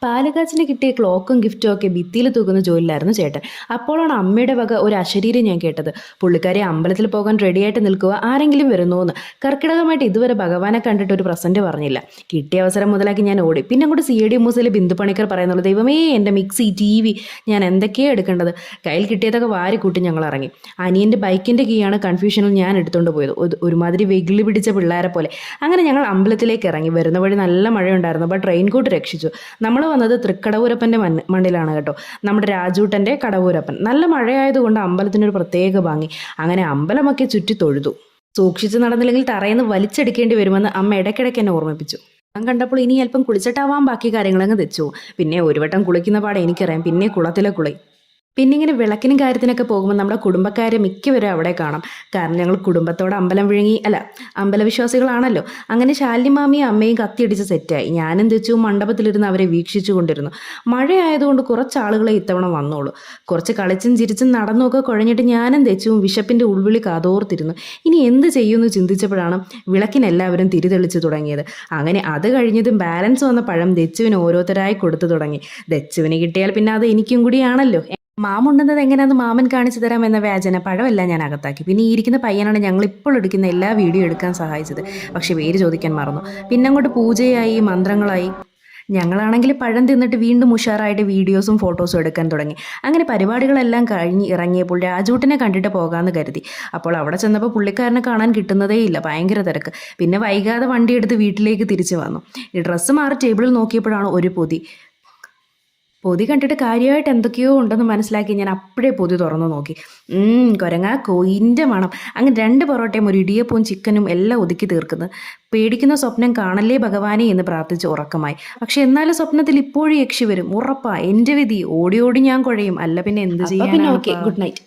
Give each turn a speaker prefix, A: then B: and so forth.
A: പാലുകാച്ചിന് കിട്ടിയ ക്ലോക്കും ഗിഫ്റ്റും ഒക്കെ ഭിത്തിയിൽ തൂക്കുന്ന ജോലിയിലായിരുന്നു ചേട്ടൻ. അപ്പോഴാണ് അമ്മയുടെ വക ഒരു അശരീരം ഞാൻ കേട്ടത്. പുള്ളിക്കാരി അമ്പലത്തിൽ പോകാൻ റെഡിയായിട്ട് നിൽക്കുക, ആരെങ്കിലും വരുന്നുവെന്ന്. കർക്കിടകമായിട്ട് ഇതുവരെ ഭഗവാനെ കണ്ടിട്ട് ഒരു പ്രസന്റ് പറഞ്ഞില്ല. കിട്ടിയ അവസരം മുതലാക്കി ഞാൻ ഓടി. പിന്നെ അങ്ങോട്ട് CID മൂസയിലെ ബിന്ദു പണിക്കർ പറയുന്നുള്ളൂ, ദൈവമേ എൻ്റെ മിക്സി TV ഞാൻ എന്തൊക്കെയാണ് എടുക്കേണ്ടത്. കയ്യിൽ കിട്ടിയതൊക്കെ വാരിക്കൂട്ടി ഞങ്ങൾ ഇറങ്ങി. അനിയൻ്റെ ബൈക്കിൻ്റെ കീയാണ് കൺഫ്യൂഷനിൽ ഞാൻ എടുത്തുകൊണ്ട് പോയത്, ഒരുമാതിരി വെകിളി പിടിച്ച പിള്ളേരെ പോലെ. അങ്ങനെ ഞങ്ങൾ അമ്പലത്തിലേക്ക് ഇറങ്ങി. വരുന്ന വഴി നല്ല മഴയുണ്ടായിരുന്നു, അപ്പോൾ ട്രെയിൻ കോട്ട് രക്ഷിച്ചു. നമ്മൾ വന്നത് തൃക്കടവൂരപ്പൻ്റെ മണ്ണിലാണ് കേട്ടോ, നമ്മുടെ രാജൂട്ടൻ്റെ കടവൂരപ്പൻ. നല്ല മഴയായതുകൊണ്ട് അമ്പലത്തിനൊരു പ്രത്യേക ഭംഗി. അങ്ങനെ അമ്പലമൊക്കെ ചുറ്റി തൊഴുതു. സൂക്ഷിച്ച് നടന്നില്ലെങ്കിൽ തറയെന്ന് വലിച്ചെടുക്കേണ്ടി വരുമെന്ന് അമ്മ ഇടയ്ക്കിടയ്ക്ക് എന്നെ ഓർമ്മിപ്പിച്ചു. ഞാൻ കണ്ടപ്പോൾ ഇനി അല്പം കുളിച്ചിട്ടാവാൻ ബാക്കി കാര്യങ്ങളങ്ങ് തെച്ചു. പിന്നെ ഒരു വട്ടം കുളിക്കുന്ന പാടെ എനിക്കറിയാം, പിന്നെ കുളത്തിലെ കുളി. പിന്നെ ഇങ്ങനെ വിളക്കിനും കാര്യത്തിനൊക്കെ പോകുമ്പോൾ നമ്മുടെ കുടുംബക്കാരെ മിക്കവരും അവിടെ കാണാം. കാരണം ഞങ്ങൾ കുടുംബത്തോടെ അമ്പലം വിഴുങ്ങി അമ്പലവിശ്വാസികളാണല്ലോ. അങ്ങനെ ശാലിനിമാമിയും അമ്മയും കത്തിയടിച്ച് സെറ്റായി. ഞാനും തെച്ചു മണ്ഡപത്തിലിരുന്ന് അവരെ വീക്ഷിച്ചു കൊണ്ടിരുന്നു. മഴയായതുകൊണ്ട് കുറച്ച് ആളുകളെ ഇത്തവണ വന്നോളൂ. കുറച്ച് കളിച്ചും ചിരിച്ചും നടന്നുമൊക്കെ കുഴഞ്ഞിട്ട് ഞാനും തെച്ചുവും വിശപ്പിൻ്റെ ഉൾവിളി കാതോർത്തിരുന്നു. ഇനി എന്ത് ചെയ്യുമെന്ന് ചിന്തിച്ചപ്പോഴാണ് വിളക്കിനെല്ലാവരും തിരിതെളിച്ചു തുടങ്ങിയത്. അങ്ങനെ അത് കഴിഞ്ഞതും ബാലൻസ് വന്ന പഴം ദച്ചുവിന് ഓരോരുത്തരായി കൊടുത്തു തുടങ്ങി. ദച്ചുവിന് കിട്ടിയാൽ പിന്നെ അത് എനിക്കും കൂടിയാണല്ലോ. മാമുണ്ടുന്നത് എങ്ങനെയാണെന്ന് മാമൻ കാണിച്ചു തരാം എന്ന വ്യാജന പഴമെല്ലാം ഞാൻ അകത്താക്കി. പിന്നെ ഈ ഇരിക്കുന്ന പയ്യനാണ് ഞങ്ങൾ ഇപ്പോൾ എടുക്കുന്ന എല്ലാ വീഡിയോ എടുക്കാൻ സഹായിച്ചത്. പക്ഷെ പേര് ചോദിക്കാൻ മറന്നു. പിന്നെ അങ്ങോട്ട് പൂജയായി, മന്ത്രങ്ങളായി. ഞങ്ങളാണെങ്കിൽ പഴം തിന്നിട്ട് വീണ്ടും ഉഷാറായിട്ട് വീഡിയോസും ഫോട്ടോസും എടുക്കാൻ തുടങ്ങി. അങ്ങനെ പരിപാടികളെല്ലാം കഴിഞ്ഞ് ഇറങ്ങിയപ്പോൾ രാജൂട്ടിനെ കണ്ടിട്ട് പോകാമെന്ന് കരുതി. അപ്പോൾ അവിടെ ചെന്നപ്പോൾ പുള്ളിക്കാരനെ കാണാൻ കിട്ടുന്നതേയില്ല, ഭയങ്കര തിരക്ക്. പിന്നെ വൈകാതെ വണ്ടി എടുത്ത് വീട്ടിലേക്ക് തിരിച്ചു വന്നു. ഈ ഡ്രസ്സ് മാറി ടേബിളിൽ നോക്കിയപ്പോഴാണ് ഒരു പൊതി കണ്ടിട്ട് കാര്യമായിട്ട് എന്തൊക്കെയോ ഉണ്ടെന്ന് മനസ്സിലാക്കി ഞാൻ അപ്പോഴേ പൊതി തുറന്നു നോക്കി. കുരങ്ങ കോയിൻ്റെ മണം. അങ്ങനെ 2 പൊറോട്ടയും ഒരു ഇടിയപ്പവും ചിക്കനും എല്ലാം ഒതുക്കി തീർക്കുന്നത്. പേടിക്കുന്ന സ്വപ്നം കാണല്ലേ ഭഗവാനെ എന്ന് പ്രാർത്ഥിച്ച് ഉറക്കമായി. പക്ഷെ എന്നാലും സ്വപ്നത്തിൽ ഇപ്പോഴും യക്ഷി വരും, ഉറപ്പാ. എൻ്റെ വിധി. ഓടി ഓടി ഞാൻ കുഴയും, അല്ല പിന്നെ എന്ത് ചെയ്യാൻ.
B: Okay, good night.